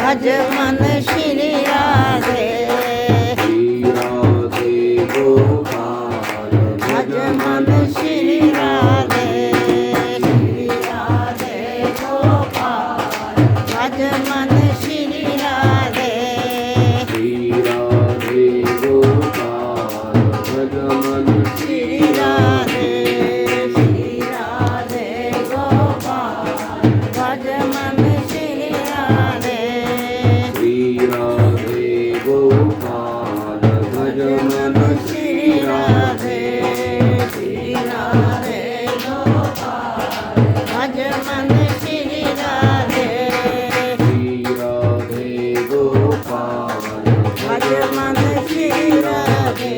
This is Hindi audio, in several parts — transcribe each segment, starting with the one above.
भज मन श्री राधे श्री राधे गोपाल भज मन श्री राधे श्री राधे गोपाल भज मन श्री राधे श्री राधे गोपाल भज मन श्री राधे श्री राधे गोपाल भज मन श्री राधे श्री राधे गोपाल भज मन श्री राधे श्री राधे गोपाल भज मन श्री राधे श्री राधे गोपाल भज मन श्री राधे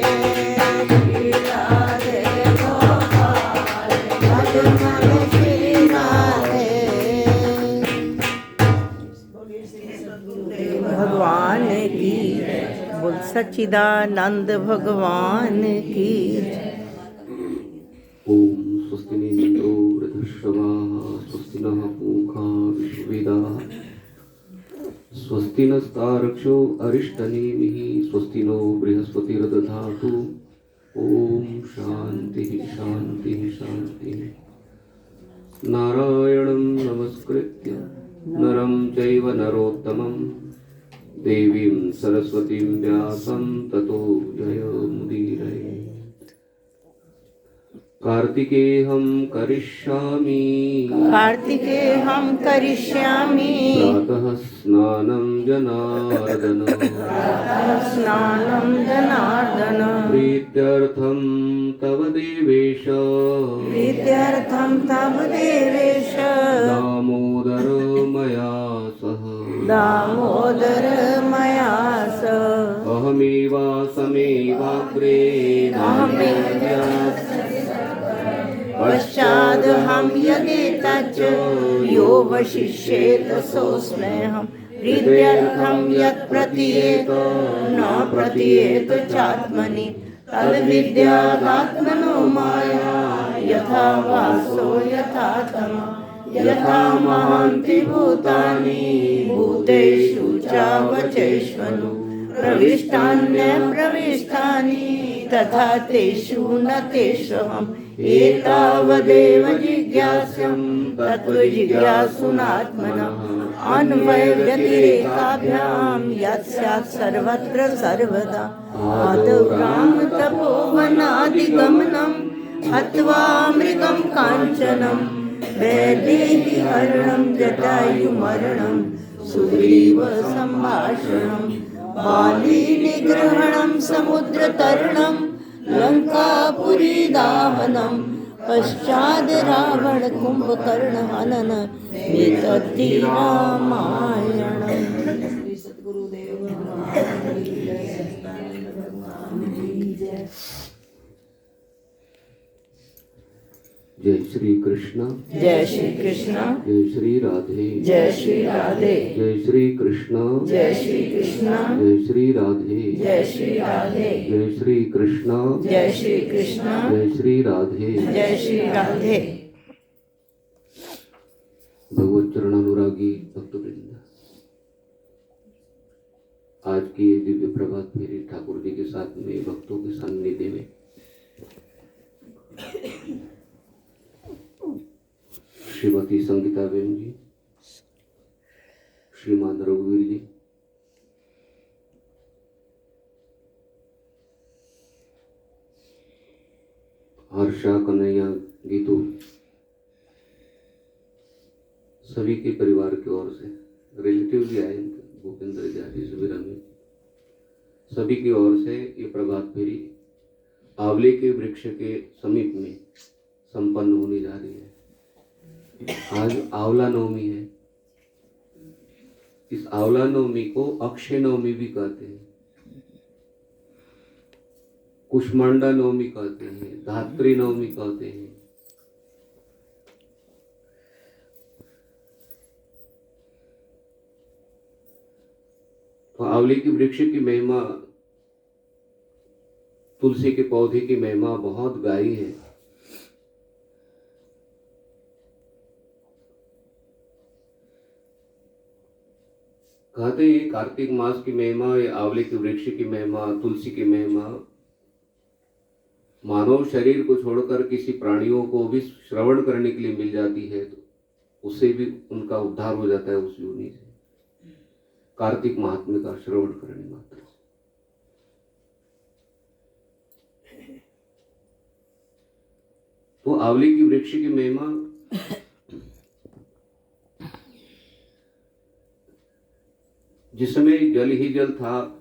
श्री राधे गोपाल भज मन श्री राधे भगवान की बोल सच्चिदानंद भगवान की ओम स्वस्ति निन्द्रो वृद्धश्रवाः स्वस्ति नः पूषा विश्ववेदाः स्वस्ति नस्तार्क्ष्यो अरिष्टनेमिः स्वस्ति नो बृहस्पतिर्दधातु ओम शान्तिः शान्तिः शान्तिः नारायणं नमस्कृत्य नरं चैव नरोत्तमं देवीं सरस्वतीं व्यासं ततो जयमुदीरये कार्तिकेयं करिष्यामि कार्तिकेयं करिष्यामि प्रातः स्नानं जनार्दन स्नानं जनार्दन प्रीत्यर्थं तव देवेश प्रीत्यर्थं तव देवेश दामोदर मया सह दामोदर मया सह अहमेवासमेवाग्रे पश्चादहं यदि तच्च यो वशिष्येत सोऽस्म्यहं प्रीत्यर्थं यत् प्रतीयेत न प्रतीयेत चात्मनि तद्विद्यादात्मनो माया यथा वासो यथा तमः यथा महान्ति भूतानि भूतेषु च वचेष्वनु प्रविष्टान्यप्रविष्टानि तथा तेषु न तेष्वहम् एतावदेव जिज्ञास्यं तत्त्वजिज्ञासुनात्मनः अन्वयव्यतिरेकाभ्यां यत् स्यात् सर्वत्र सर्वदा आदौ रामतपोवनादिगमनं हत्वा मृगं काञ्चनं वैदेहीहरणं जटायुमरणं सुग्रीवसम्भाषणं बालीनिग्रहणं समुद्रतरणं लङ्कापुरीदाहनं पश्चाद् रावण कुम्भकर्णहनन एतद्धि रामायणम्। जय श्री कृष्ण जय श्री कृष्ण जय श्री राधे जय श्री राधे जय श्री कृष्ण जय श्री कृष्ण जय श्री राधे जय श्री राधे जय श्री कृष्ण जय श्री कृष्ण जय श्री राधे जय श्री राधे। भगवत चरणानुरागी भक्तवृंद, आज की ये दिव्य प्रभात फेरी ठाकुर जी के साथ में भक्तों के सान्निध्य में श्रीमती संगीता बेन जी, श्रीमान रघुवीर जी, हर्षा कन्हैया गीतू, सभी के परिवार की ओर से रिलेटिव भी आए, भूपेंद्र जी, सुबीरा में, सभी की ओर से ये प्रभात फेरी आंवले के वृक्ष के समीप में संपन्न होने जा रही है। आज आंवला नवमी है। इस आंवला नवमी को अक्षय नवमी भी कहते हैं, कुष्मांडा नवमी कहते हैं, धात्री नवमी कहते हैं। तो आंवले की वृक्ष की महिमा, तुलसी के पौधे की महिमा बहुत गाई है। कहते हैं कार्तिक मास की महिमा, या आंवले के वृक्ष की महिमा, तुलसी की महिमा मानव शरीर को छोड़कर किसी प्राणियों को भी श्रवण करने के लिए मिल जाती है तो उससे भी उनका उद्धार हो जाता है उस योनि से, कार्तिक महात्म्य का श्रवण करने मात्र से। तो आंवले की वृक्ष की महिमा जिसमें जल ही जल था,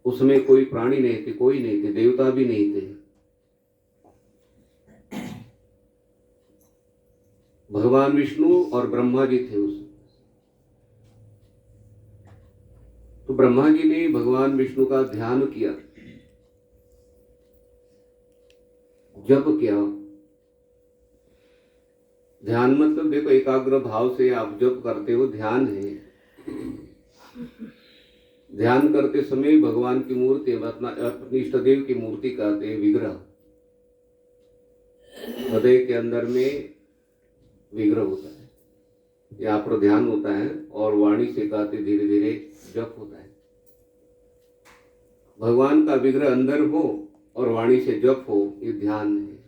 उसमें कोई प्राणी नहीं थे, कोई नहीं थे, देवता भी नहीं थे, भगवान विष्णु और ब्रह्मा जी थे उसमें। तो ब्रह्मा जी ने भगवान विष्णु का ध्यान किया, जप किया। ध्यान मतलब देखो एकाग्र भाव से आप जप करते हो, ध्यान है। ध्यान करते समय भगवान की मूर्ति, अपने इष्ट देव की मूर्ति कहते हैं विग्रह, हृदय के अंदर में विग्रह होता है, यहाँ पर ध्यान होता है और वाणी से कहते धीरे धीरे जप होता है। भगवान का विग्रह अंदर हो और वाणी से जप हो, ये ध्यान है।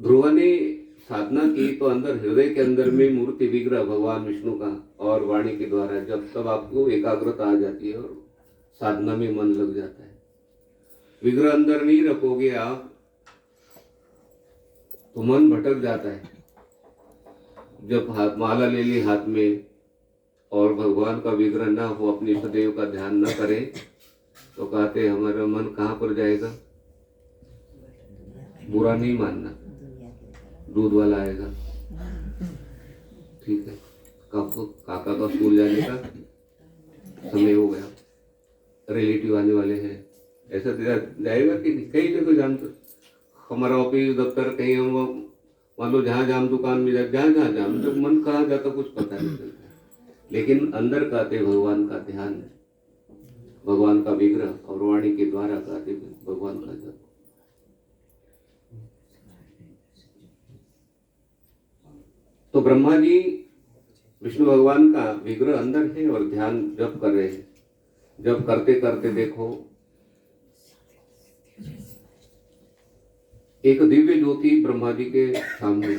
ध्रुव ने साधना की तो अंदर हृदय के अंदर में मूर्ति विग्रह भगवान विष्णु का और वाणी के द्वारा जब तब आपको एकाग्रता आ जाती है और साधना में मन लग जाता है। विग्रह अंदर नहीं रखोगे आप तो मन भटक जाता है। जब हाथ माला ले ली हाथ में और भगवान का विग्रह ना हो, अपने इष्ट देव का ध्यान न करे तो कहते हमारा मन कहाँ पर जाएगा। बुरा नहीं मानना, दूध वाला आएगा, ठीक है, काका का स्कूल जाने का समय हो गया, रिलेटिव आने वाले हैं, ऐसा जाएगा कि कहीं जगह जानते हमारा ऑफिस दफ्तर कहीं हम मान लो जहाँ जाम दुकान में जहाँ जहाँ जाम, तो मन कहाँ जाता कुछ पता नहीं चलता। लेकिन अंदर कहते भगवान का ध्यान, भगवान का विग्रह और वाणी के द्वारा कहते भगवान का जप। तो ब्रह्मा जी विष्णु भगवान का विग्रह अंदर है और ध्यान जप कर रहे हैं। जब करते करते देखो एक दिव्य ज्योति ब्रह्मा जी के सामने है,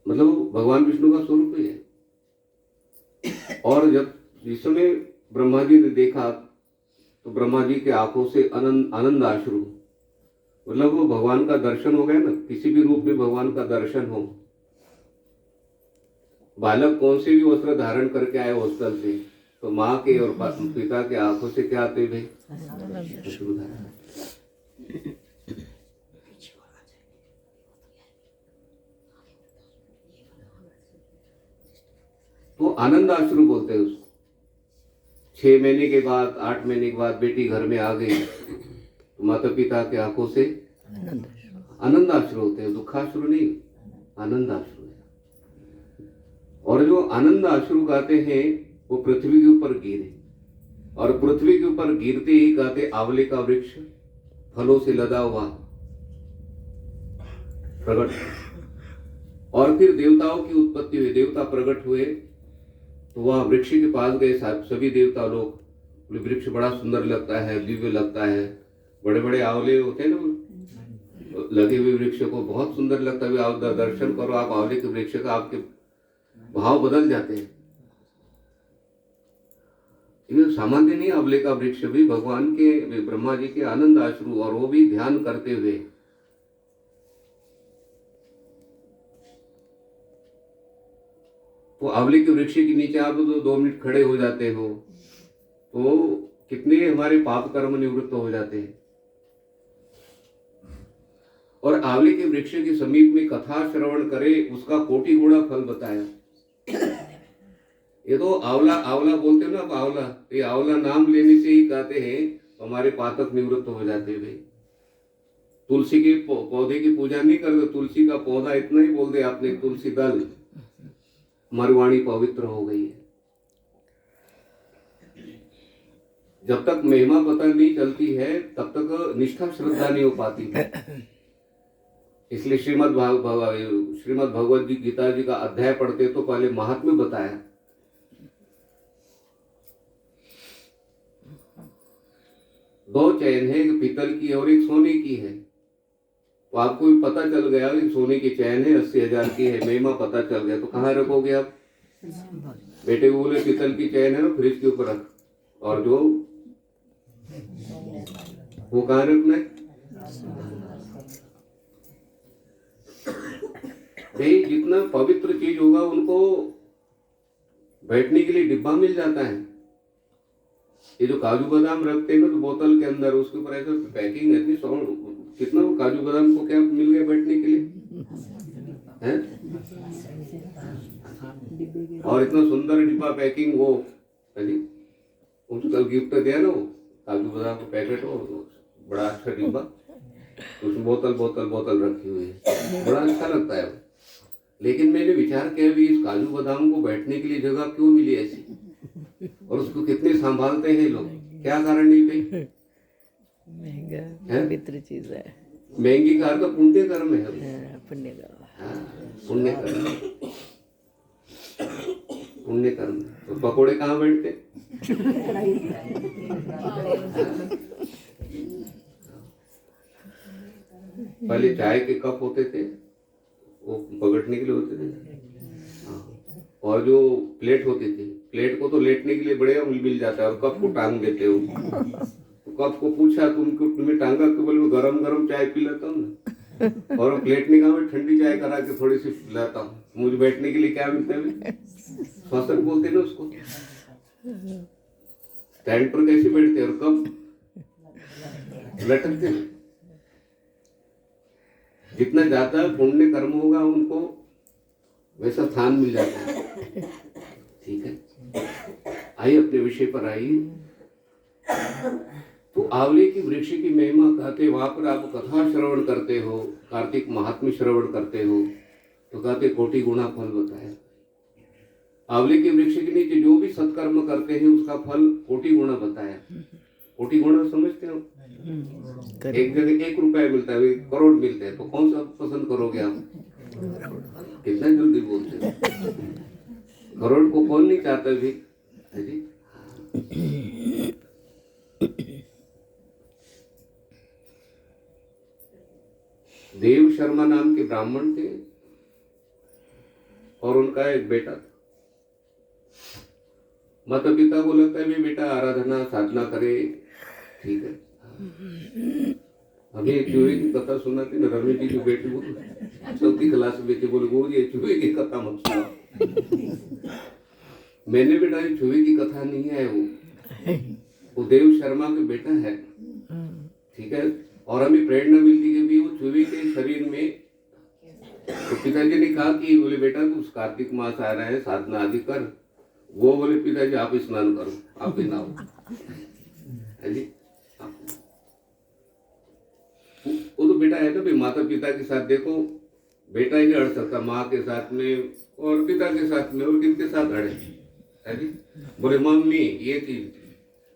मतलब भगवान विष्णु का स्वरूप ही है। और जब जिस समय ब्रह्मा जी ने देखा तो ब्रह्मा जी के आंखों से आनंद आश्रु, मतलब वो भगवान का दर्शन हो गया ना। किसी भी रूप में भगवान का दर्शन हो, बालक कौन से भी वस्त्र धारण करके आए हॉस्टल से, तो माँ के और पिता के आंखों से क्या आते भाई, अश्रु धारण। तो आनंद आश्रु बोलते हैं उसको। 6 महीने के बाद 8 महीने के बाद बेटी घर में आ गई तो माता पिता के आंखों से आनंद आश्रु होते हैं, दुखाश्रु नहीं, आनंद आश्रु है। और जो आनंद आश्रु गाते हैं वो पृथ्वी के ऊपर गिरे, और पृथ्वी के ऊपर गिरते ही गाते आंवले का वृक्ष फलों से लदा हुआ प्रकट, और फिर देवताओं की उत्पत्ति हुई, देवता प्रकट हुए। तो वह वृक्ष के पास गए सभी देवता लोग, वृक्ष बड़ा सुंदर लगता है, दिव्य लगता है, बड़े बड़े आंवले होते हैं ना लगे हुए वृक्ष को बहुत सुंदर लगता है। आप दर्शन करो आप आंवले के वृक्ष का, आपके भाव बदल जाते हैं। सामान्य नहीं, आंवले का वृक्ष भी भगवान के ब्रह्मा जी के आनंद आश्रु, और वो भी ध्यान करते हुए। तो आंवले के वृक्ष के नीचे आप तो 2 मिनट खड़े हो जाते हो तो कितने हमारे पाप कर्म निवृत्त हो जाते हैं। और आंवले के वृक्ष के समीप में कथा श्रवण करे उसका कोटि गुणा फल बताया। ये तो आंवला आंवला बोलते हो ना, आंवला, ये आंवला नाम लेने से ही कहते हैं हमारे पातक निवृत्त हो जाते हैं भाई। तुलसी के पौधे की पूजा नहीं करते, तुलसी का पौधा इतना ही बोल दे आपने, तुलसी दल, हमारी वाणी पवित्र हो गई है। जब तक महिमा पता नहीं चलती है तब तक निष्ठा श्रद्धा नहीं हो पाती है। इसलिए श्रीमद् भगवद गीता जी का अध्याय पढ़ते तो पहले महात्म्य बताया, दो चैन है, एक पीतल की और एक सोने की है। तो आपको भी पता चल गया कि सोने की चैन है, 80,000 की है, महिमा पता चल गया। तो कहाँ रखोगे आप? बेटे को बोले पीतल की चैन है ना, फ्रिज के ऊपर रख, और जो वो कहाँ रखना है? भाई जितना पवित्र चीज होगा उनको बैठने के लिए डिब्बा मिल जाता है। ये जो काजू बादाम रखते हैं ना तो बोतल के अंदर, उसके ऊपर ऐसा पैकिंग है, कितना वो काजू बादाम को क्या मिल गया बैठने के लिए है? और इतना सुंदर डिब्बा पैकिंग, वो है जी, उनको कल गिफ्ट दिया ना, वो काजू बादाम का पैकेट हो, बड़ा अच्छा डिब्बा, उसमें बोतल रखी हुई है, बड़ा अच्छा लगता है। लेकिन मैंने विचार किया भी इस काजू बादाम को बैठने के लिए जगह क्यों मिली ऐसी, और उसको कितने संभालते हैं लोग, क्या कारण नहीं भाई? महंगा पवित्र चीज है, महंगी कार का पुण्य कर्म है, पुण्य कर्म, पुण्य कर्म। तो पकोड़े कहाँ बैठते? पहले चाय के कप होते थे, वो पकड़ने के लिए होते थे, और जो प्लेट होती थी, प्लेट को तो लेटने के लिए बढ़िया मिल जाता है, और कप को टांग देते हो। तो कप को पूछा तुम्हें टांगा क्यों? बोले गरम गरम चाय पी लेता हूँ ना, और प्लेट ने कहा मैं ठंडी चाय करा के थोड़ी सी पिलाता हूँ, मुझे बैठने के लिए क्या मिलता है? श्वसन बोलते ना उसको। स्टैंड पर कैसे बैठते और कब लटकते? जितना ज्यादा पुण्य कर्म होगा उनको वैसा स्थान मिल जाता है। ठीक है, आइए अपने विषय पर आइए। तो आंवले की वृक्ष की महिमा कहते, वहां पर आप कथा श्रवण करते हो, कार्तिक महात्म्य श्रवण करते हो, तो कहते कोटि गुना फल बताया। आंवले के वृक्ष के नीचे जो भी सत्कर्म करते हैं उसका फल कोटि गुना बताया। कोटि गुना समझते हो? एक जगह 1 रुपया मिलता है, 1 करोड़ मिलते हैं, तो कौन सा पसंद करोगे आप? कितना जल्दी बोलते हो, करोड़ को कौन नहीं चाहता भी, है जी? देव शर्मा नाम के ब्राह्मण थे और उनका एक बेटा था। माता पिता को लगता है भी बेटा आराधना साधना करे, ठीक है। हमें चूहे की कथा सुनाती ना, रमेश जी की बेटी बोल 4th क्लास में थी, बोले गुरु जी चूहे की कथा मत सुना। मैंने बेटा ये चूहे की कथा नहीं है, वो देव शर्मा के बेटा है, ठीक है। और हमें प्रेरणा मिलती है कि वो चूहे के शरीर में, तो पिताजी ने कहा कि बोले बेटा तू कार्तिक मास आ रहा है, साधना आदि कर। वो बोले पिताजी आप स्नान करो, आप भी नहाओ, है जी। वो तो बेटा है ना भाई, माता पिता के साथ देखो, बेटा ही नहीं अड़ सकता माँ के साथ में और पिता के साथ में, और किनके साथ अड़े, है जी। बोले मम्मी ये चीज,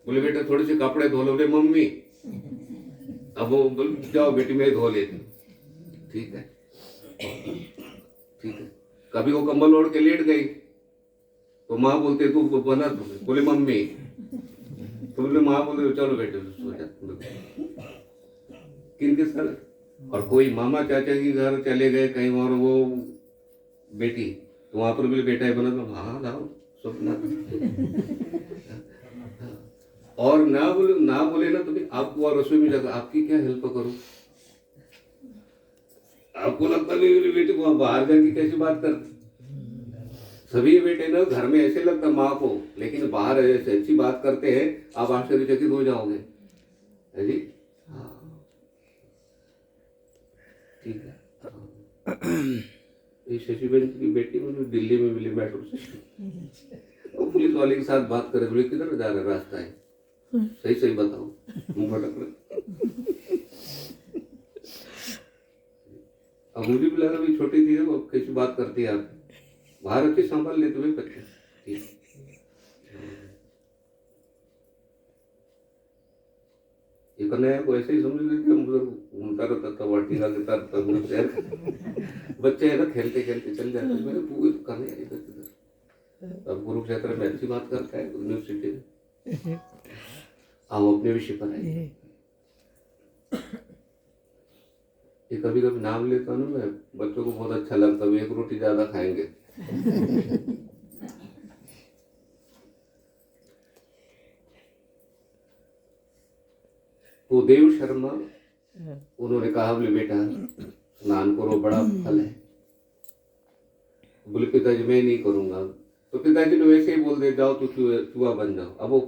बोले बेटा थोड़े से कपड़े धो लो, बोले मम्मी, अब वो बोले जाओ बेटी मैं धो लेती, ठीक है, ठीक है। कभी वो कंबल ओढ़ के लेट गई तो माँ बोलते तू बना, तुम्हें बोले मम्मी, तो बोले माँ बोले चलो बेटे सो जा, किनके साथ। और कोई मामा चाचा के घर चले गए कहीं और वो बेटी, तो वहां पर भी बेटा ही बना, तो हाँ लाओ सपना। और ना बोले ना तो आपको रसोई में जाकर आपकी क्या हेल्प करूं, आपको लगता नहीं बेटे को बाहर जाके कैसी बात करते। सभी बेटे ना घर में ऐसे लगता माँ को, लेकिन बाहर ऐसे अच्छी बात करते हैं, आप आश्चर्यचकित हो जाओगे, है जी। ठीक है। ये शशिबेन की बेटी मुझे दिल्ली में मिली मेट्रो से, वो पुलिस वाले के साथ बात करे, बोले किधर जा रहा रास्ता है, सही बताओ, मुंह भटक रहे। अब मुझे भी लगा भी छोटी थी वो कैसी बात करती है, आप बाहर अच्छे संभाल लेते हुए बच्चे, ठीक। ये ये कन्हैया को ऐसे ही समझ लेते हम उधर घूमता रहता था, वाटिका लेता रहता था शहर। बच्चे है ना, खेलते खेलते चल जाते, मैंने पूरे कन्हैया इधर इधर। अब कुरुक्षेत्र में अच्छी बात करता है यूनिवर्सिटी में। आओ अपने विषय पर आइए। ये कभी कभी नाम लेता हूँ मैं, बच्चों को बहुत अच्छा लगता है, एक रोटी ज्यादा खाएंगे। तो देव शर्मा उन्होंने कहा, बोले बेटा स्नान करो, बड़ा फल है। बोले पिताजी मैं नहीं करूंगा। तो पिताजी ने वैसे ही बोल दे, जाओ तो चूहा बन जाओ। अब वो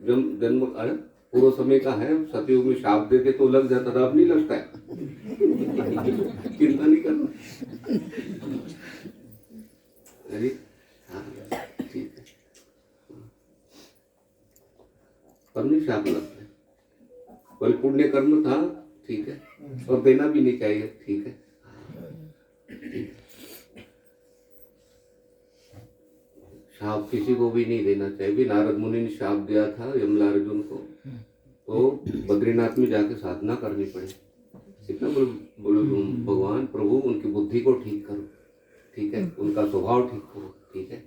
जन्म पूर्व समय का है, सतयुग में शाप देते तो लग जाता था, अब नहीं लगता है। चिंता नहीं करना। अरे हाँ ठीक है, पर नहीं शाप लगता है। बल पुण्य कर्म था, ठीक है, और देना भी नहीं चाहिए, ठीक है। शाप किसी को भी नहीं देना चाहिए। भी नारद मुनि ने शाप दिया था यमलार्जुन को, तो बद्रीनाथ में जाके साधना करनी पड़ी। कितना बोलो भगवान प्रभु उनकी बुद्धि को ठीक करो, ठीक है, उनका स्वभाव ठीक करो, ठीक है।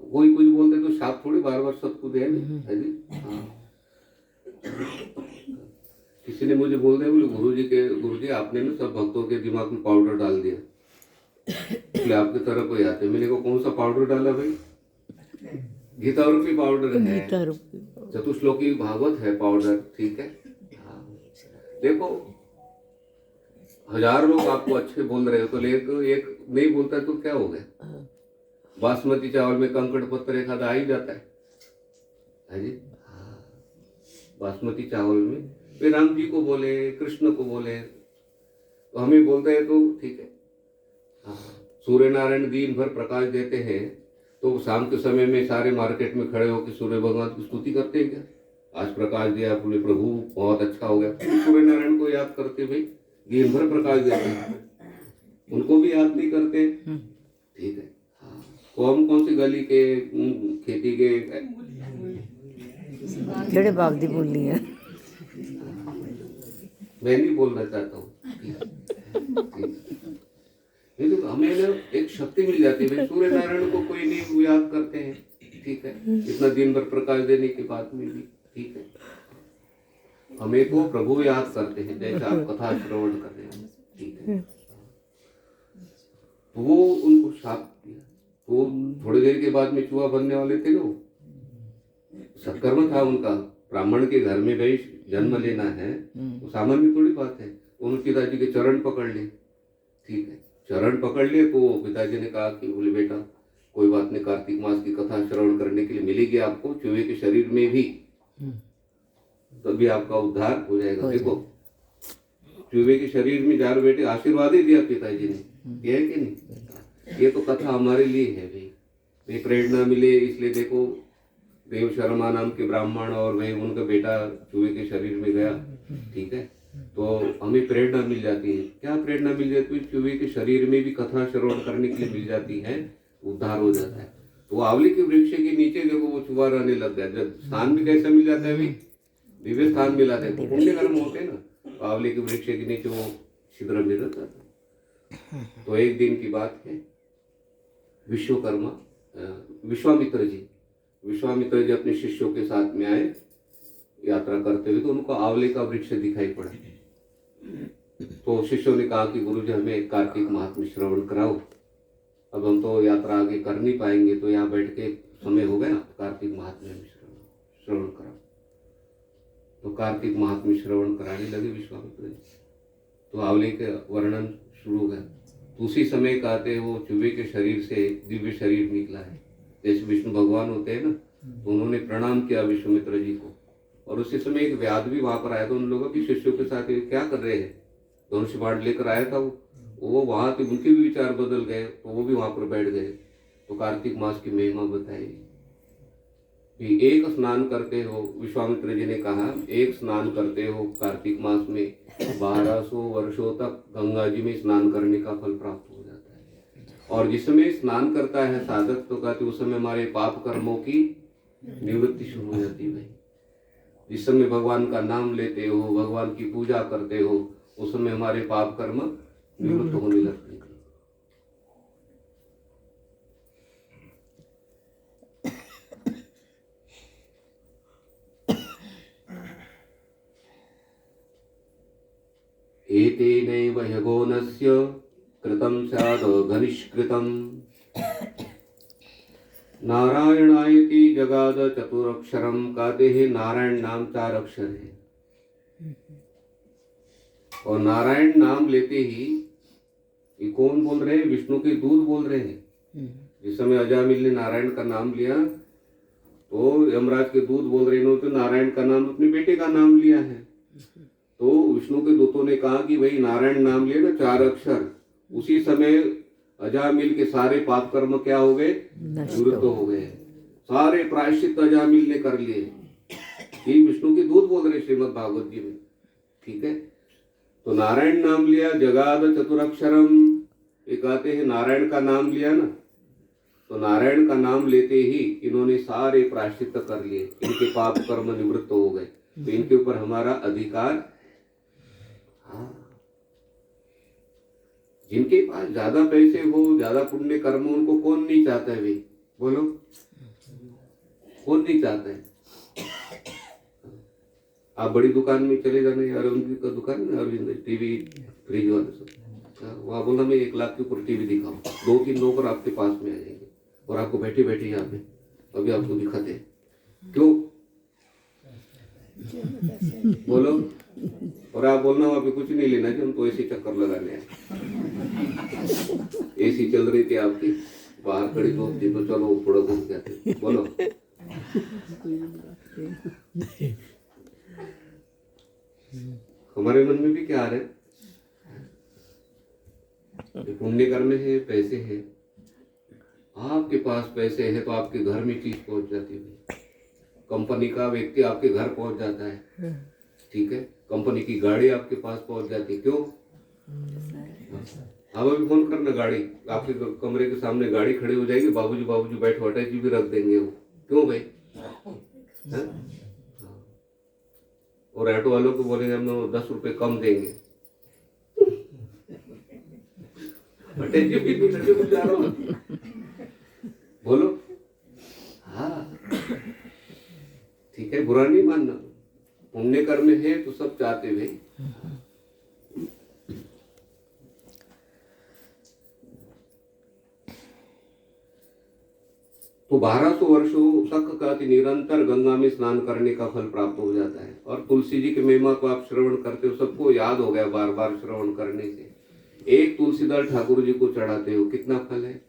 कोई कुछ बोलते तो शाप थोड़ी बार बार सबको दे, है जी। हाँ। किसी ने मुझे बोल दिया, बोले गुरुजी आपने ना सब भक्तों के दिमाग में पाउडर डाल दिया, इसलिए आपकी तरह कोई आते। मैंने को कौन सा पाउडर डाला भाई? गीता रूपी पाउडर है, चतुश्लोकी भागवत है पाउडर, ठीक है। हाँ। देखो 1000 लोग आपको अच्छे बोल रहे हो, तो एक नहीं बोलता तो क्या हो गया? बासमती चावल में कंकड़ पत्थर एक आधा आ ही जाता है जी। बासमती चावल में वे राम जी को बोले, कृष्ण को बोले, तो हमें बोलते हैं तो ठीक है। हाँ। सूर्य नारायण दिन भर प्रकाश देते हैं, तो शाम के समय में सारे मार्केट में खड़े होकर सूर्य भगवान की स्तुति करते हैं क्या? आज प्रकाश दिया, बोले प्रभु बहुत अच्छा हो गया। सूर्य नारायण को याद करते भाई, दिन भर प्रकाश देते हैं, उनको भी याद नहीं करते, ठीक है। हाँ। तो हम कौन सी गली के खेती के केड़े बाग दी बोली है, मैं नहीं बोलना चाहता हूँ। नहीं तो हमें ना एक शक्ति मिल जाती है, सूर्य नारायण को कोई नहीं याद करते हैं, ठीक है, इतना दिन भर प्रकाश देने के बाद में भी, ठीक है। हमें को प्रभु याद करते हैं, जैसे आप कथा श्रवण कर रहे हैं, ठीक है। तो वो उनको शाप दिया, तो थोड़ी देर के बाद में चूहा बनने वाले थे ना। सत्कर्म था उनका, ब्राह्मण के घर में भाई जन्म लेना है, तो सामान्य थोड़ी बात है। उन्होंने पिताजी के चरण पकड़ लिए, ठीक है, चरण पकड़ लिए। तो पिताजी ने कहा कि बोले बेटा कोई बात नहीं, कार्तिक मास की कथा श्रवण करने के लिए मिलेगी आपको चूहे के शरीर में भी, तभी आपका उद्धार हो जाएगा। देखो चूहे के शरीर में जा रहे बेटे, आशीर्वाद ही दिया पिताजी ने, ये है कि नहीं? ये तो कथा हमारे लिए है भाई, प्रेरणा मिले इसलिए। देखो देव शर्मा नाम के ब्राह्मण और वही उनका बेटा चूहे के शरीर में गया, ठीक है, तो हमें प्रेरणा मिल जाती है। क्या प्रेरणा मिल जाती है? चूहे के शरीर में भी कथा श्रवण करने के लिए मिल जाती है, उद्धार हो जाता है। तो आंवले के वृक्ष के नीचे देखो वो चूहा रहने लग गया। जब स्थान भी कैसा मिल जाता है भाई, दिव्य स्थान मिला था, तो पुण्य कर्म होते हैं ना, तो आंवले के वृक्ष के नीचे वो छिद्र मिल जाता था। तो एक दिन की बात है, विश्वामित्र जी अपने शिष्यों के साथ में आए यात्रा करते हुए, तो उनको आंवले का वृक्ष दिखाई पड़ा। तो शिष्यों ने कहा कि गुरुजी हमें कार्तिक महात्म्य श्रवण कराओ, अब हम तो यात्रा आगे कर नहीं पाएंगे, तो यहाँ बैठ के समय हो गया, कार्तिक महात्म्य श्रवण कराओ। तो कार्तिक महात्म्य श्रवण कराने लगे विश्वामित्र जी। तो आंवले का वर्णन शुरू हो गया। तो उसी समय कहते वो चूहे के शरीर से दिव्य शरीर निकला है, जैसे विष्णु भगवान होते हैं ना, तो उन्होंने प्रणाम किया विश्वामित्र जी को। और उसी समय एक व्याध भी वहां पर आया था, उन लोगों की शिष्यों के साथ क्या कर रहे हैं, धनुष बाण लेकर आया था वो वहां थे, उनके भी विचार बदल गए, तो वो भी वहां पर बैठ गए। तो कार्तिक मास की महिमा बताई कि एक स्नान करते हो, विश्वामित्र जी ने कहा एक स्नान करते हो कार्तिक मास में, 1200 वर्षों तक गंगा जी में स्नान करने का फल प्राप्त हो जाता है। और जिसमें स्नान करता है साधक, तो कहते उस समय हमारे पाप कर्मों की निवृत्ति शुरू हो जाती है भाई। जिस समय भगवान का नाम लेते हो, भगवान की पूजा करते हो, उस समय हमारे पाप कर्म निवृत्त होने लगते हैं। एतेनैव ह्यगोनस्य कृतं स्याद घनिष्कृतं नारायणायति जगाद चतुरक्षरम। कहते हैं नारायण नाम 4 अक्षर है, और नारायण नाम लेते ही ये कौन बोल रहे हैं? विष्णु के दूत बोल रहे हैं। जिस समय अजामिल ने नारायण का नाम लिया तो यमराज के दूत बोल रहे हैं, तो नारायण का नाम अपने बेटे का नाम लिया है। तो विष्णु के दूतों ने कहा कि भाई नारायण नाम लिया ना 4 अक्षर, उसी समय अजामिल के सारे पाप कर्म क्या हो गए? निवृत्त हो गए। सारे प्रायश्चित अजामिल ने कर लिए। ये विष्णु के दूत बोल रहे श्रीमद् भागवत जी में। ठीक है, तो नारायण नाम लिया, जगाद चतुरक्षरम। ये कहते हैं नारायण का नाम लिया ना, तो नारायण का नाम लेते ही इन्होंने सारे प्रायश्चित कर लिए, इनके पाप कर्म निवृत्त हो गए। तो इनके ऊपर हमारा अधिकार। जिनके पास ज्यादा पैसे हो, ज्यादा पुण्य कर्म, उनको कौन नहीं चाहता है भाई? बोलो, कौन नहीं चाहता है? आप बड़ी दुकान में चले जाने, अरविंद का दुकान है, अरविंद टीवी फ्रिज वाले सब, वहाँ बोलना मैं 1 लाख के ऊपर टीवी दिखाऊं, 2-3 नौकर आपके पास में आ जाएंगे और आपको बैठे बैठे यहाँ पे अभी आपको दिखाते हैं। क्यों? बोलो। और आप बोलना वहाँ पे कुछ नहीं लेना कि हम तो ऐसे चक्कर लगाने आए। एसी चल रही थी आपकी, बाहर खड़ी तो चलो थोड़ा घूम के आते। बोलो। हमारे मन में भी क्या आ रहा है? पुण्य कर्म है, पैसे है। आपके पास पैसे है तो आपके घर में चीज पहुंच जाती है। कंपनी का व्यक्ति आपके घर पहुंच जाता है। ठीक है, कंपनी की गाड़ी आपके पास पहुंच जाती है। क्यों? आप अभी फोन करना, गाड़ी आपके कमरे के सामने गाड़ी खड़ी हो जाएगी, बाबूजी बाबूजी बैठो, अटैची भी रख देंगे वो। क्यों भाई? और ऑटो वालों को बोलेंगे हम 10 रुपए कम देंगे। अटैची भी बोलो। हाँ, ठीक है, बुरा नहीं मानना। पुण्य कर्म है तो सब चाहते भाई। तो 1200 वर्षों तक का निरंतर गंगा में स्नान करने का फल प्राप्त हो जाता है। और तुलसी जी की महिमा को आप श्रवण करते हो, सबको याद हो गया बार बार श्रवण करने से। एक तुलसी दल ठाकुर जी को चढ़ाते हो, कितना फल है?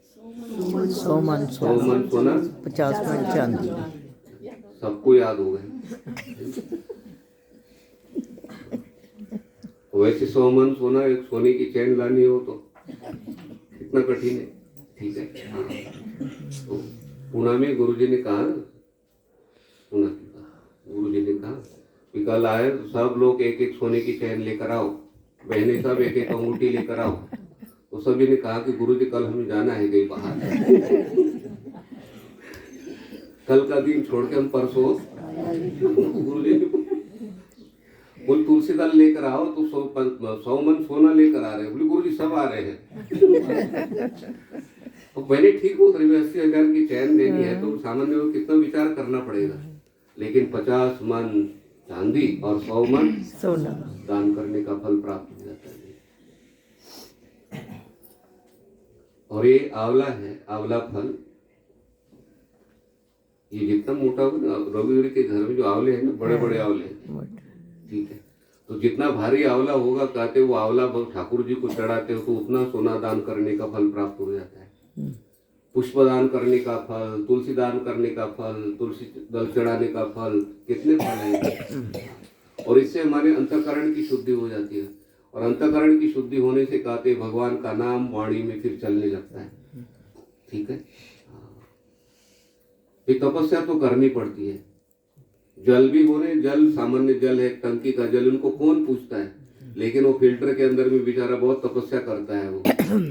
100 मन सोना, 50 मन चांदी। सबको याद हो गए। वैसे 100 मन सोना, एक सोने की चैन लानी हो तो कितना कठिन है। ठीक है, हाँ। तो पुणे में गुरुजी ने कहा, गुरुजी ने कहा कि कल आए सब लोग 1-1 सोने की चैन लेकर आओ, बहनें सब 1-1 अंगूठी लेकर आओ। तो सभी ने कहा कि गुरुजी कल हमें जाना है कहीं बाहर, कल का दिन छोड़ के हम परसों। गुरुजी ने बोल तुलसी दल लेकर आओ, तो 100 मन सोना लेकर आ रहे हैं। बोले गुरुजी सब आ रहे हैं। तो पहले ठीक हो रही 80,000 की चैन देनी है तो सामान्य लोग कितना विचार करना पड़ेगा। लेकिन 50 मन चांदी और 100 मन सोना दान करने का फल प्राप्त हो जाता है। और ये आंवला है, आंवला फल, ये जितना मोटा हो ना, रविवार के घर में जो आंवले हैं ना, बड़े बड़े आंवले, ठीक है, तो जितना भारी आंवला होगा, कहते वो आंवला ठाकुर जी को चढ़ाते हो तो उतना सोना दान करने का फल प्राप्त हो जाता है। पुष्प दान करने का फल, तुलसी दान करने का फल, तुलसी दल चढ़ाने का फल, कितने फल हैं। और इससे हमारे अंतःकरण की शुद्धि हो जाती है। और अंतःकरण की शुद्धि होने से कहते भगवान का नाम वाणी में फिर चलने लगता है। ठीक है, ये तपस्या तो करनी पड़ती है। जल भी हो रहे, जल सामान्य जल है, टंकी का जल, उनको कौन पूछता है। लेकिन वो फिल्टर के अंदर में बेचारा बहुत तपस्या करता है। वो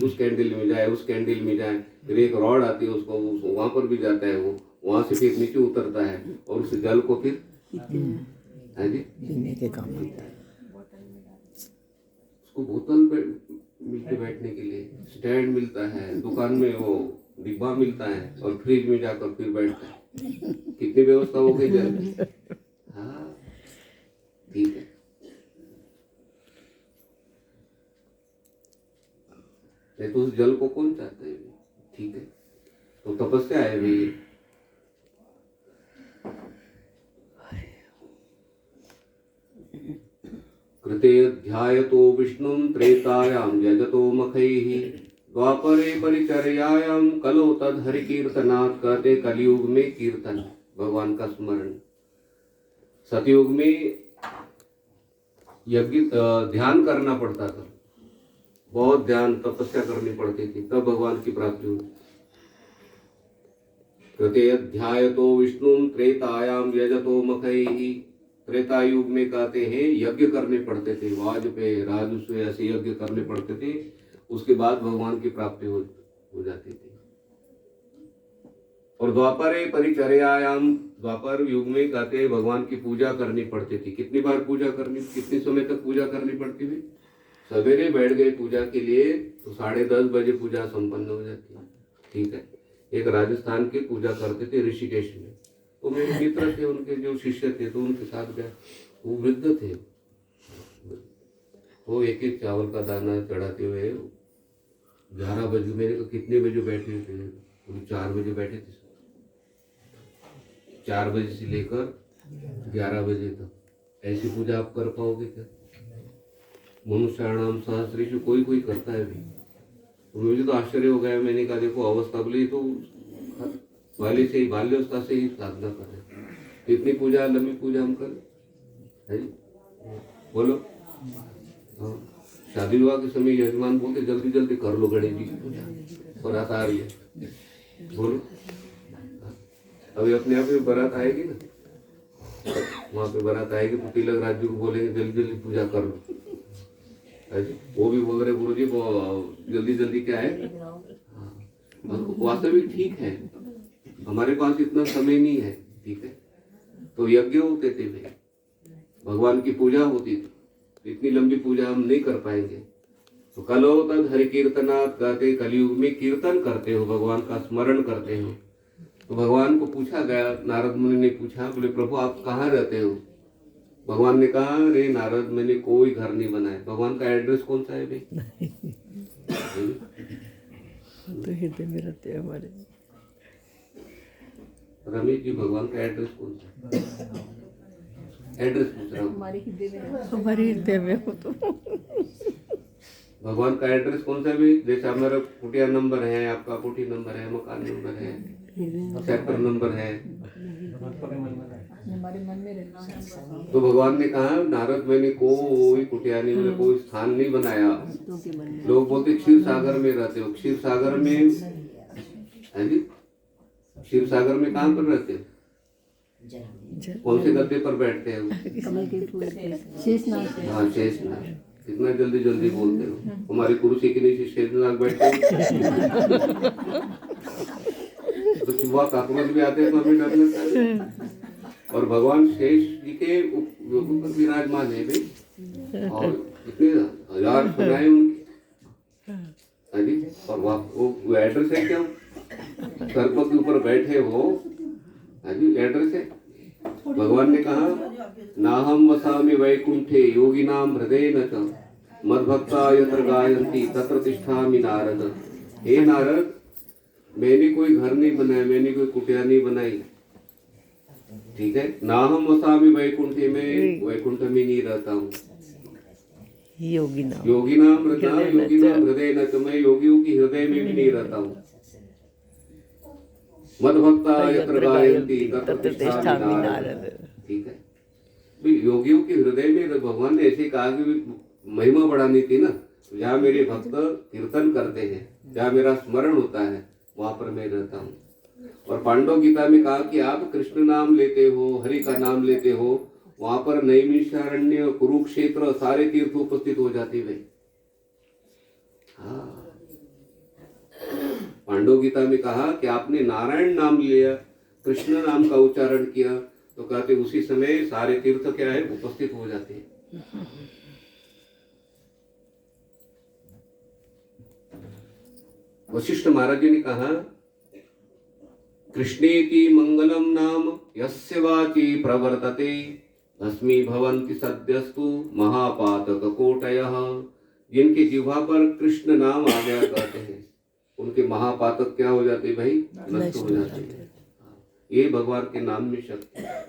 उस कैंडल में जाए, उस कैंडल में जाए, फिर एक रॉड आती है उसको, वहां पर भी जाता है, वो वहां से फिर नीचे उतरता है और उस जल को फिर है जी, पीने के काम आता है। उसको बोतल मिलती बैठने के लिए, स्टैंड मिलता है, दुकान में वो डिब्बा मिलता है, और फ्रिज में जाकर फिर बैठता है। कितनी व्यवस्था हो गई जल में। हाँ ठीक है, नहीं तो उस जल को कौन चाहता है। ठीक है, तो तपस्या है भाई। कृते ध्यायतो विष्णुं त्रेतायां यजतो मखैः द्वापरे परिचर्यायां कलो तद हरि कीर्तनात्। कहते कलयुग में कीर्तन, भगवान का स्मरण। सतयुग में यज्ञ ध्यान करना पड़ता था, बहुत ध्यान तपस्या करनी पड़ती थी, तब भगवान की प्राप्ति हुई। कृते ध्यायतो विष्णुं त्रेतायां यजतो मखैः। त्रेता युग में कहते हैं यज्ञ करने पड़ते थे, वाजपेय राजस्व ऐसे यज्ञ करने पड़ते थे, उसके बाद भगवान की प्राप्ति हो जाती थी। और द्वापरे परिचर्यायाम, द्वापर युग में कहते हैं भगवान की पूजा करनी पड़ती थी। कितनी बार पूजा करनी, कितने समय तक पूजा करनी पड़ती थी। सवेरे बैठ गए पूजा के लिए तो 10:30 बजे पूजा संपन्न हो जाती है। ठीक है, एक राजस्थान के पूजा करते थे ऋषिकेश में, तो मेरे मित्र थे, उनके जो शिष्य थे, तो उनके साथ गए। वो वृद्ध थे, वो एक एक चावल का दाना चढ़ाते हुए 11 बजे, मेरे को कितने बजे बैठे थे, वो 4 बजे बैठे थे। 4 बजे से लेकर 11 बजे तक ऐसी पूजा आप कर पाओगे क्या। मनुष्याणाम सहस्रेषु, कोई कोई करता है भी। तो मुझे तो आश्चर्य हो गया। मैंने कहा देखो अवस्था बोली तो पहले से ही बाल्यावस्था से ही साधना कर रहे, इतनी पूजा, लंबी पूजा हम कर है जी। बोलो, हाँ, शादी विवाह के समय यजमान बोलते जल्दी जल्दी कर लो गणेश जी की पूजा, बारात आ रही है। बोलो, अभी अपने आप में बारात आएगी ना, वहां पे बारात आएगी तो तिलक राज्य को बोलेंगे जल्दी जल्दी पूजा कर लो। वो भी बोल रहे गुरुजी वो जल्दी जल्दी क्या है। वास्तविक ठीक है, हमारे पास इतना समय नहीं है। ठीक है, तो यज्ञ होते थे भाई, भगवान की पूजा होती थी, इतनी लंबी पूजा हम नहीं कर पाएंगे। तो कलो तद हरि कीर्तनात्, कहते कलयुग में कीर्तन करते हो, भगवान का स्मरण करते हो। तो भगवान को पूछा गया, नारद मुनि ने पूछा, बोले प्रभु आप कहाँ रहते हो। भगवान ने कहा अरे नारद मैंने कोई घर नहीं बनाया। भगवान का एड्रेस कौन सा है भाई। तो हृदय में रहते हैं हमारे। रमेश जी भगवान का एड्रेस कौन सा, एड्रेस पूछ रहा हूँ। हमारे हृदय में हो तो। भगवान का एड्रेस कौन सा भी, जैसे मेरा कुटिया नंबर है, आपका कोठी नंबर है, मकान नंबर है, सेक्टर नंबर है, तो भगवान ने कहा नारद मैंने कोई कुटिया नहीं, मैंने कोई स्थान नहीं बनाया। लोग बोलते क्षीर सागर में रहते हो, क्षीर सागर में है जी, क्षीर सागर में कहाँ पर रहते हो, कौन से गद्दे पर बैठते हो। हाँ शेषनाग, इतना जल्दी जल्दी बोलते हो, हमारी कुर्सी के नीचे शेषनाग बैठते हो। तो सुबह काकरोच भी आते हैं तो हमें डर लगता है। और भगवान शेष जी के ऊपर विराजमान है भाई, और इतने 1000 सुनाए उनकी है जी। और वो एड्रेस है क्या, सर्प के ऊपर बैठे हो है जी, एड्रेस है। भगवान ने कहा नाहम वसामि वैकुंठे योगिनाम हृदय न मद्भक्ता यत्र गायन्ति तत्र तिष्ठामि नारद। हे नारद मैंने कोई घर नहीं बनाया, मैंने कोई कुटिया नहीं बनाई। ठीक है, नाहम वसामि वैकुंठे, में वैकुंठ में नहीं रहता हूँ। योगी नाम हृदय न, तो मैं योगियों की हृदय में भी नहीं रहता हूँ। मद्भक्ता यत्र गायन्ति तत्र तिष्ठामि नारद। ठीक है, तो योगियों के हृदय में भगवान ने ऐसे कहा कि महिमा बढ़ानी थी ना, जहाँ मेरे भक्त कीर्तन करते हैं, जहाँ मेरा स्मरण होता है, वहां पर मैं रहता हूँ। और पांडव गीता में कहा कि आप कृष्ण नाम लेते हो, हरि का नाम लेते हो, वहां पर नैमिषारण्य, कुरुक्षेत्र, सारे तीर्थ उपस्थित हो जाते भाई। हाँ, पांडव गीता में कहा कि आपने नारायण नाम लिया, कृष्ण नाम का उच्चारण किया, तो कहते उसी समय सारे तीर्थ क्या है उपस्थित हो जाते हैं। वशिष्ठ महाराज जी ने कहा कृष्णेति मंगलम नाम यस्य वाचि प्रवर्तते भस्मी भवन्ति सद्यस्तु महापातक कोटयः। जिनके जिह्वा पर कृष्ण नाम आ गया कहते हैं उनके महापातक क्या हो जाते भाई, नष्ट हो जाते हैं। ये भगवान के नाम में शक्ति है।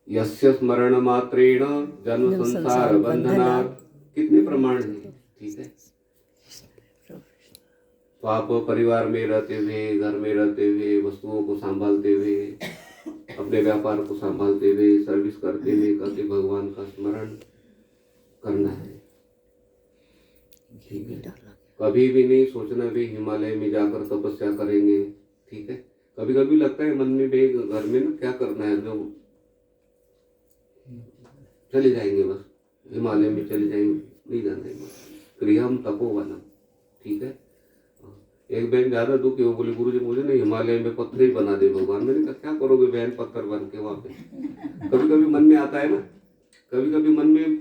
यस्य स्मरण मात्रेण जन्म संसार बंधनात्। कितने प्रमाण हैं, ठीक है। तो आप परिवार में रहते हुए, घर में रहते हुए, वस्तुओं को संभालते हुए, अपने व्यापार को संभालते हुए, सर्विस करते हुए करके भगवान का स्मरण करना है, ठीक है। कभी भी नहीं सोचना भी हिमालय में जाकर तपस्या करेंगे, ठीक है। कभी कभी लगता है मन में भी घर में ना क्या करना है, लोग चले जाएंगे बस हिमालय में चले जाएंगे, नहीं जाना है बस गृहम तपोवनम, ठीक है। एक बहन ज्यादा दुखी हो, बोले गुरुजी मुझे ना हिमालय में पत्थर ही बना दे भगवान। मैंने कहा क्या करोगे बहन पत्थर बन के वहां पे। कभी कभी मन में आता है ना, कभी कभी मन में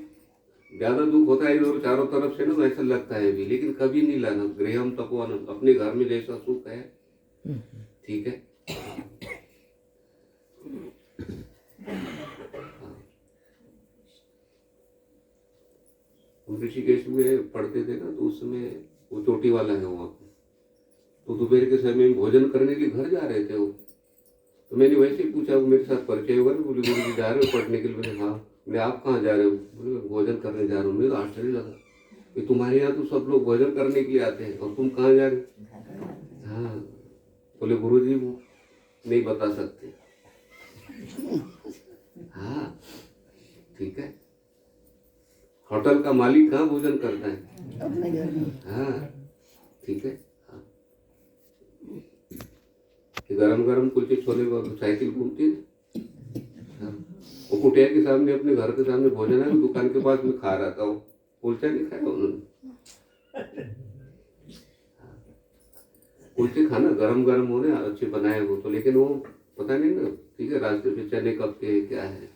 ज्यादा दुख होता है और चारों तरफ से ना ऐसा लगता है भी, लेकिन कभी नहीं लाना। गृहम तपोवनम, अपने घर में जैसा सुख है, ठीक है। हम ऋषिकेश में पढ़ते थे ना, तो उस समय वो चोटी वाला है वहाँ पे, तो दोपहर के समय में भोजन करने के घर जा रहे थे वो। तो मैंने वैसे ही पूछा, वो मेरे साथ परिचय हुआ ना, बोले गुरुजी जा रहे हो पढ़ने के लिए। मैंने हाँ। बोले आप कहाँ जा रहे हो? बोले भोजन करने जा रहा हूँ। मुझे तो आश्चर्य लगा कि तुम्हारे यहाँ तो सब लोग भोजन करने के लिए आते हैं और तुम कहाँ जा रहे हो? हाँ। बोले गुरुजी वो नहीं बता सकते। हाँ ठीक है। होटल का मालिक कहाँ भोजन करता है? हाँ ठीक है। गरम गरम कुलचे छोले साइकिल घूमती है, वो कुटिया के सामने अपने घर के सामने भोजन है, दुकान के पास में खा रहा था, वो कुलचा नहीं खाया उन्होंने। कुलचे खाना गरम गरम होने अच्छे बनाए हो तो, लेकिन वो पता नहीं ना, ठीक है, रास्ते पे चने कब के क्या है।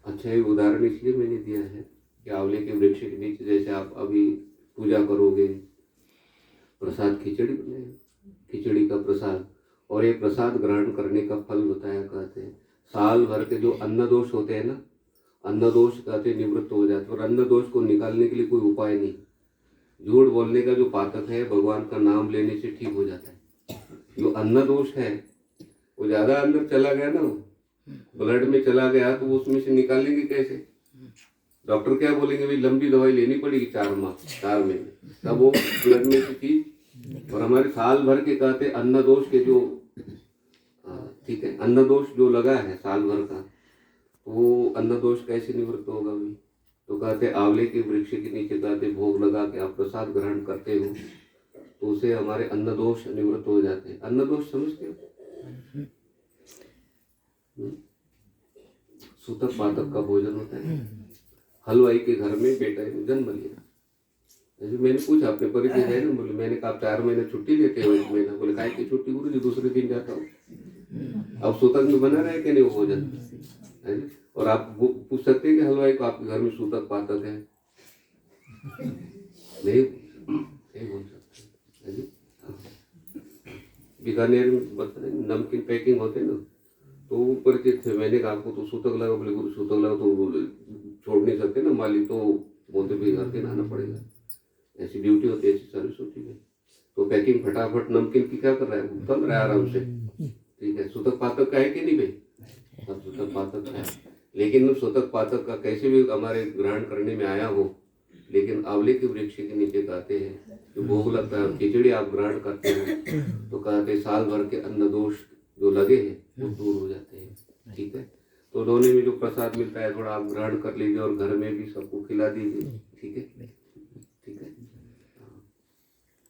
अच्छा ये उदाहरण इसलिए मैंने दिया है कि आंवले के वृक्ष के नीचे जैसे आप अभी पूजा करोगे, प्रसाद खिचड़ी बने, खिचड़ी का प्रसाद, और ये प्रसाद ग्रहण करने का फल बताया कहते हैं साल भर के जो अन्न दोष होते हैं ना, अन्न दोष कहते निवृत्त हो जाते, और अन्न दोष को निकालने के लिए कोई उपाय नहीं। झूठ बोलने का जो पातक है भगवान का नाम लेने से ठीक हो जाता है। जो अन्न दोष है वो ज्यादा अंदर चला गया ना, ब्लड में चला गया, तो उसमें से निकालेंगे कैसे? डॉक्टर क्या बोलेंगे, भाई लंबी दवाई लेनी पड़ेगी 4 महीने, तब वो ब्लड में से चीज। और हमारे साल भर के कहते अन्न दोष के जो, ठीक है, अन्न दोष जो लगा है साल भर का, वो अन्न दोष कैसे निवृत्त होगा भाई? तो कहते आंवले के वृक्ष के नीचे कहते भोग लगा के आप प्रसाद ग्रहण करते हो तो उसे हमारे अन्न दोष निवृत्त हो जाते हैं। अन्न दोष समझते हो? सूतक पातक का भोजन होता है। हलवाई के घर में बेटा ने जन्म लिया, मैंने पूछा अपने परिचय है ना, बोले मैंने कहा 4 महीने छुट्टी लेते हो, 1 महीना। बोले काय की छुट्टी? गुरु जी दूसरे दिन जाता हूँ। अब सूतक में बना रहे कि नहीं वो भोजन है? और आप पूछ सकते हैं कि हलवाई को आपके घर में सूतक पातक है? नहीं बोल सकते। बीकानेर में बताए नमकीन पैकिंग होते ना, तो वो परिचित थे। मैंने कहा आपको तो सूतक लगा? बोले गुरु सूतक लगा तो छोड़ नहीं सकते ना मालिक, तो बोलते भी घर के नहाना पड़ेगा, ऐसी ड्यूटी होती है, ऐसी सर्विस होती है। तो पैकिंग फटाफट नमकीन की क्या कर रहा है, तल रहा है आराम से, ठीक है। सूतक पातक का है कि नहीं भाई? सब सूतक पातक का है, लेकिन सूतक पातक का कैसे भी हमारे ग्रहण करने में आया हो, लेकिन आंवले के वृक्ष के नीचे कहते हैं जो भोग लगता है, खिचड़ी आप ग्रहण करते हो तो कहते साल भर के अन्न दोष जो लगे हैं वो दूर हो जाते हैं, ठीक है। तो दोनों में जो प्रसाद मिलता है थोड़ा आप ग्रहण कर लीजिए और घर में भी सबको खिला दीजिए।